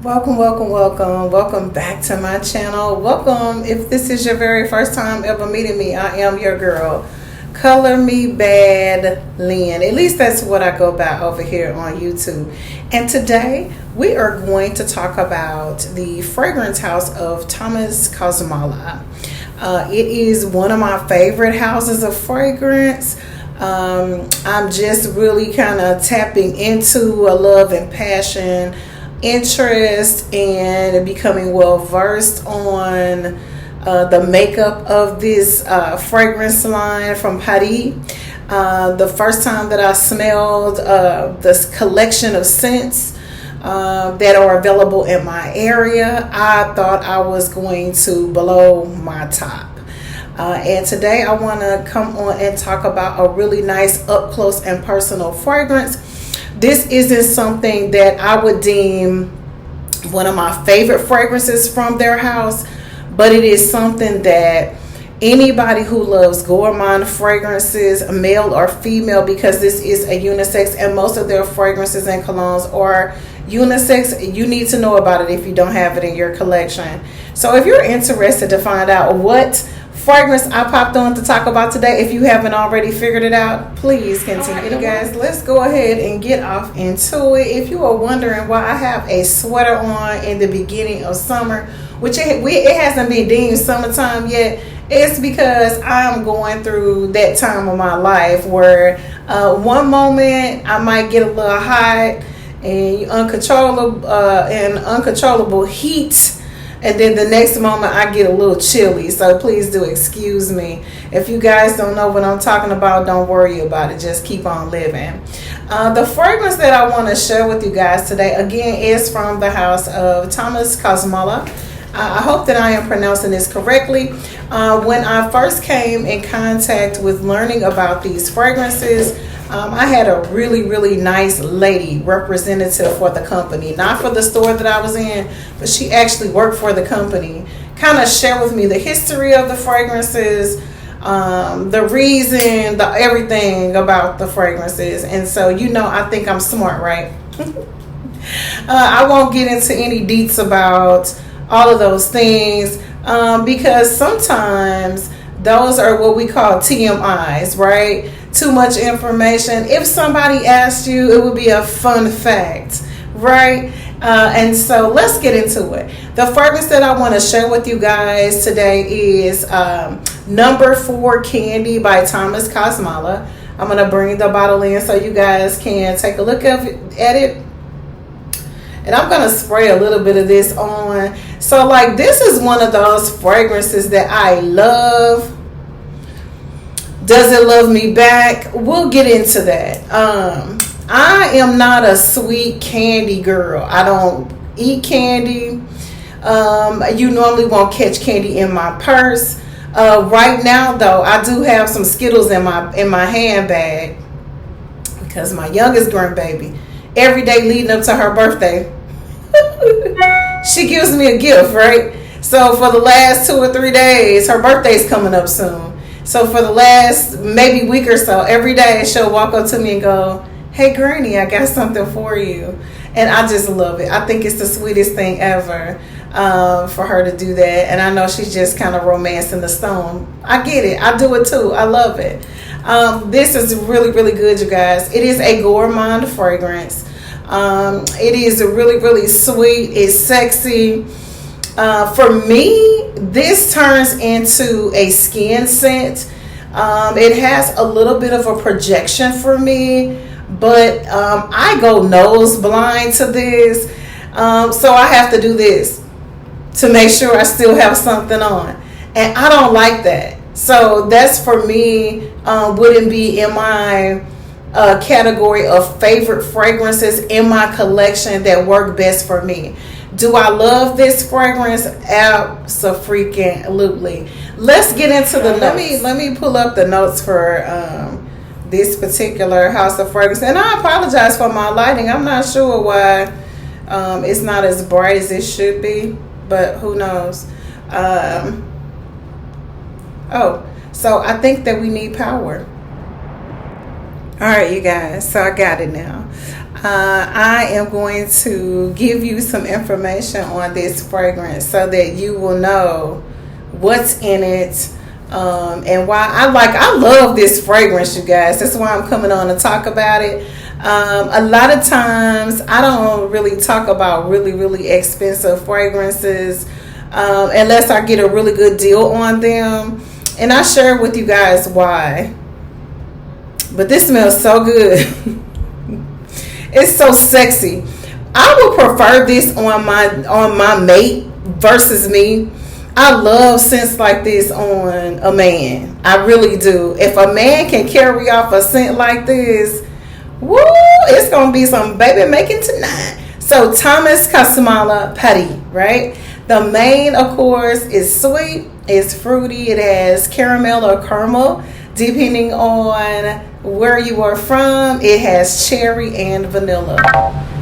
Welcome back to my channel. Welcome if this is your very first time ever meeting me. I am your girl, Color Me Bad Lynn. At least that's what I go by over here on YouTube. And today we are going to talk about the fragrance house of Thomas Kosmala. It is one of my favorite houses of fragrance. I'm just really kind of tapping into a love and passion, interest, and becoming well versed on the makeup of this fragrance line from Paris. The first time that I smelled this collection of scents that are available in my area, I thought I was going to blow my top. And today I want to come on and talk about a really nice up close and personal fragrance. This isn't something that I would deem one of my favorite fragrances from their house, but it is something that anybody who loves Gourmand fragrances, male or female, because this is a unisex and most of their fragrances and colognes are unisex, you need to know about it if you don't have it in your collection. So if you're interested to find out what fragrance I popped on to talk about today, if you haven't already figured it out, please continue. Alright, guys, let's go ahead and get off into it. If you are wondering why I have a sweater on in the beginning of summer, which it hasn't been deemed summertime yet, it's because I'm going through that time of my life where one moment I might get a little hot and uncontrollable heat, and then the next moment I get a little chilly. So please do excuse me. If you guys don't know what I'm talking about, don't worry about it. Just keep on living. The fragrance that I want to share with you guys today, again, is from the house of Thomas Kosmala. I hope that I am pronouncing this correctly. When I first came in contact with learning about these fragrances, I had a really nice lady representative for the company, not for the store that I was in, but she actually worked for the company, kind of share with me the history of the fragrances, the reason, the everything about the fragrances. And so, I think I'm smart, right? I won't get into any deets about all of those things because sometimes those are what we call TMIs, right? Too much information. If somebody asked you, it would be a fun fact, right? And so let's get into it. The fragrance that I want to share with you guys today is number 4 Candy by Thomas Kosmala. I'm going to bring the bottle in so you guys can take a look at it. And I'm going to spray a little bit of this on. So this is one of those fragrances that I love. Does it love me back? We'll get into that. I am not a sweet candy girl. I don't eat candy. You normally won't catch candy in my purse. Right now, though, I do have some Skittles in my handbag because my youngest grandbaby, every day leading up to her birthday, she gives me a gift, right? So for the last 2 or 3 days, her birthday's coming up soon. So for the last maybe week or so, every day she'll walk up to me and go, "Hey Granny, I got something for you." And I just love it. I think it's the sweetest thing ever for her to do that. And I know she's just kind of romancing the stone. I get it. I do it too. I love it. This is really good, you guys. It is a Gourmand fragrance. It is really sweet. It's sexy. For me, this turns into a skin scent. It has a little bit of a projection for me, but I go nose blind to this. So I have to do this to make sure I still have something on. And I don't like that. So that's for me, wouldn't be in my category of favorite fragrances in my collection that work best for me. Do I love this fragrance? Abso-freaking-lutely. Let's get into the notes. Let me pull up the notes for this particular house of fragrance. And I apologize for my lighting. I'm not sure why it's not as bright as it should be, but who knows. So I think that we need power. All right, you guys. So I got it now. I am going to give you some information on this fragrance so that you will know what's in it, and why I love this fragrance, you guys. That's why I'm coming on to talk about it. A lot of times I don't really talk about really, really expensive fragrances unless I get a really good deal on them. And I share with you guys why. But this smells so good. It's so sexy. I would prefer this on my mate versus me. I love scents like this on a man. I really do. If a man can carry off a scent like this, woo, it's gonna be some baby making tonight. So Thomas Kosmala Putty, right? The main, of course, is sweet, it's fruity, it has caramel or caramel, depending on where you are from. It has cherry and vanilla.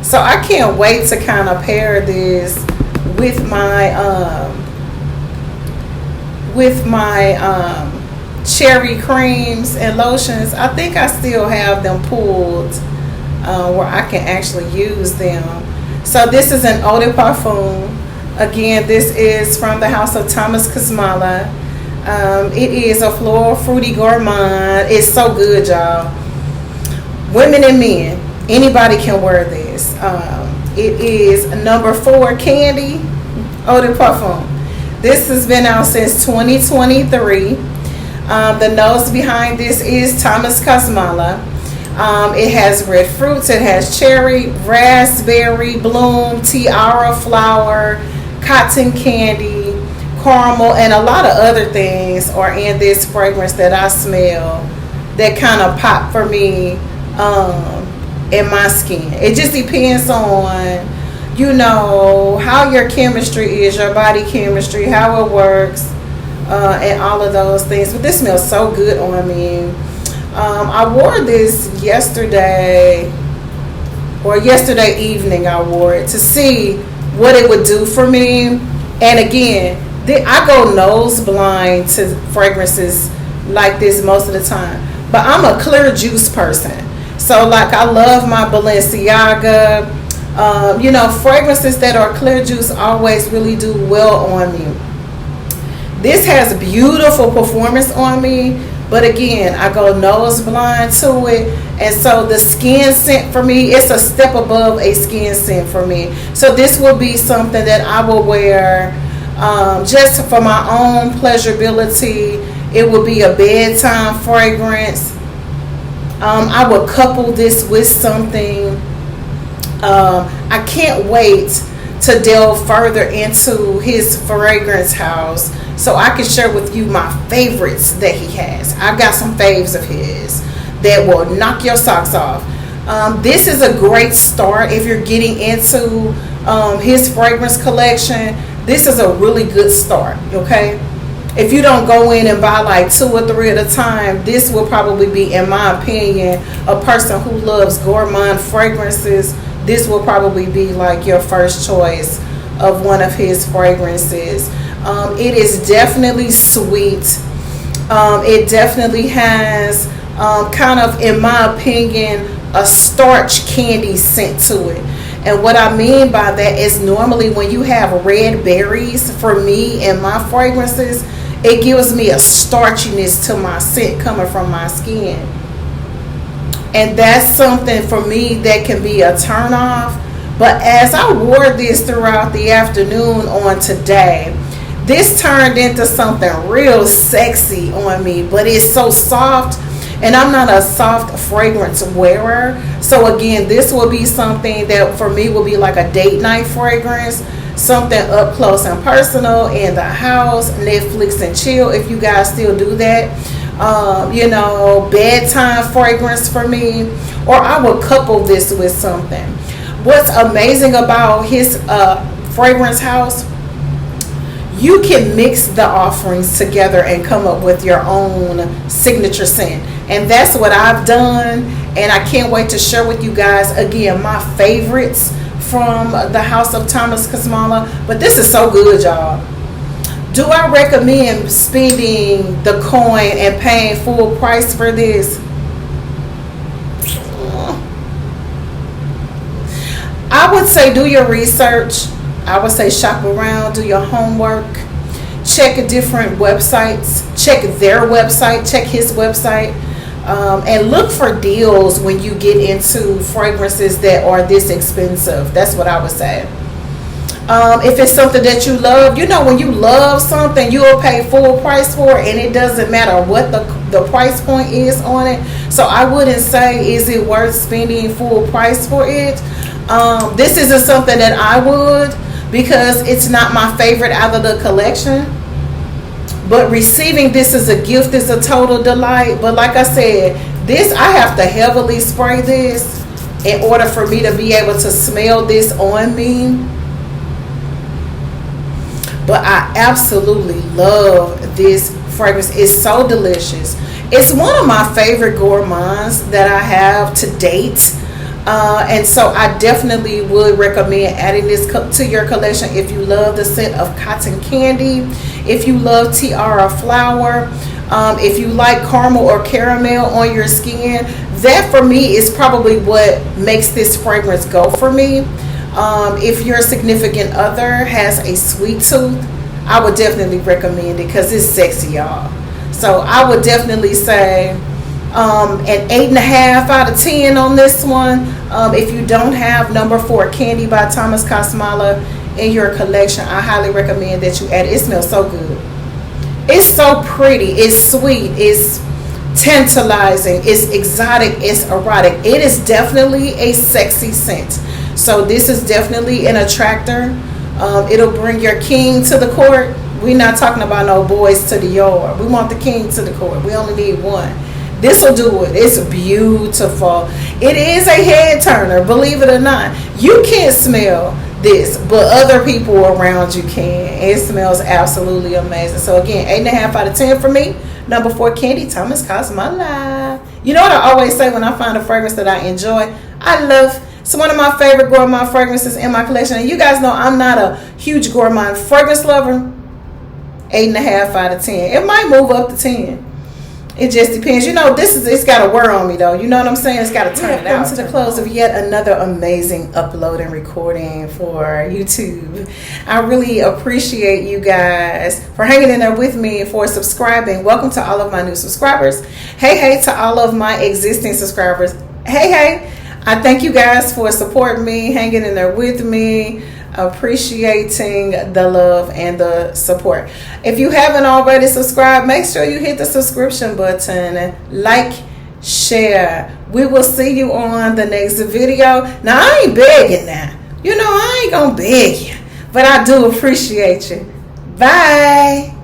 So I can't wait to kind of pair this with my cherry creams and lotions. I think I still have them pulled where I can actually use them. So this is an eau de parfum. Again, this is from the house of Thomas Kosmala. It is a floral fruity gourmand. It's so good, y'all. Women and men, anybody can wear this. It is number 4 candy eau de parfum. This has been out since 2023. The nose behind this is Thomas Kosmala. It has red fruits. It has cherry, raspberry, bloom, tiara flower, cotton candy, caramel, and a lot of other things are in this fragrance that I smell that kind of pop for me in my skin. It just depends on, how your chemistry is, your body chemistry, how it works, and all of those things. But this smells so good on me. I wore this yesterday evening. I wore it to see what it would do for me. And again, I go nose blind to fragrances like this most of the time. But I'm a clear juice person. So like I love my Balenciaga. Fragrances that are clear juice always really do well on me. This has beautiful performance on me. But again, I go nose blind to it. And so the skin scent for me, it's a step above a skin scent for me. So this will be something that I will wear just for my own pleasurability. It will be a bedtime fragrance. I would couple this with something. I can't wait to delve further into his fragrance house so I can share with you my favorites that he has. I've got some faves of his that will knock your socks off. This is a great start if you're getting into his fragrance collection. This is a really good start, okay? If you don't go in and buy like 2 or 3 at a time, this will probably be, in my opinion, a person who loves gourmand fragrances. This will probably be like your first choice of one of his fragrances. It is definitely sweet. It definitely has kind of, in my opinion, a starch candy scent to it. And what I mean by that is normally when you have red berries, for me in my fragrances, it gives me a starchiness to my scent coming from my skin. And that's something for me that can be a turn off. But as I wore this throughout the afternoon on today, this turned into something real sexy on me. But it's so soft, and I'm not a soft fragrance wearer. So again, this will be something that for me will be like a date night fragrance. Something up close and personal in the house, Netflix and chill, if you guys still do that. Bedtime fragrance for me, or I would couple this with something. What's amazing about his fragrance house, you can mix the offerings together and come up with your own signature scent. And that's what I've done, and I can't wait to share with you guys again my favorites from the house of Thomas Kosmala. But this is so good, y'all. Do I recommend spending the coin and paying full price for this? I would say do your research. I would say shop around, do your homework, check different websites, check their website, check his website, and look for deals when you get into fragrances that are this expensive. That's what I would say. If it's something that you love, you know, when you love something, you'll pay full price for it, and it doesn't matter what the price point is on it. So I wouldn't say, is it worth spending full price for it? This isn't something that I would, because it's not my favorite out of the collection. But receiving this as a gift is a total delight. But like I said, this, I have to heavily spray this in order for me to be able to smell this on me. But I absolutely love this fragrance. It's so delicious. It's one of my favorite Gourmands that I have to date. And so I definitely would recommend adding this to your collection if you love the scent of cotton candy, if you love tiara flower, if you like caramel or caramel on your skin. That for me is probably what makes this fragrance go for me. If your significant other has a sweet tooth, I would definitely recommend it because it's sexy, y'all. So I would definitely say an 8.5 out of 10 on this one. If you don't have number 4 Candy by Thomas Kosmala in your collection, I highly recommend that you add it. It smells so good. It's so pretty. It's sweet. It's tantalizing. It's exotic. It's erotic. It is definitely a sexy scent. So this is definitely an attractor. It'll bring your king to the court. We're not talking about no boys to the yard. We want the king to the court. We only need one. This will do it. It's beautiful. It is a head turner, believe it or not. You can't smell this, but other people around you can. It smells absolutely amazing. So again, 8.5 out of 10 for me. Number 4 Candy, Thomas Kosmala. You know what I always say when I find a fragrance that I enjoy? I love. It's one of my favorite Gourmand fragrances in my collection. And you guys know I'm not a huge Gourmand fragrance lover. 8.5 out of 10. It might move up to 10. It just depends. You know, it's got to wear on me, though. You know what I'm saying? It's got to turn it out. To the close of yet another amazing upload and recording for YouTube. I really appreciate you guys for hanging in there with me, for subscribing. Welcome to all of my new subscribers. Hey to all of my existing subscribers. Hey. I thank you guys for supporting me, hanging in there with me, appreciating the love and the support. If you haven't already subscribed, make sure you hit the subscription button, like, share. We will see you on the next video. Now, I ain't begging now. You know, I ain't gonna beg you, but I do appreciate you. Bye.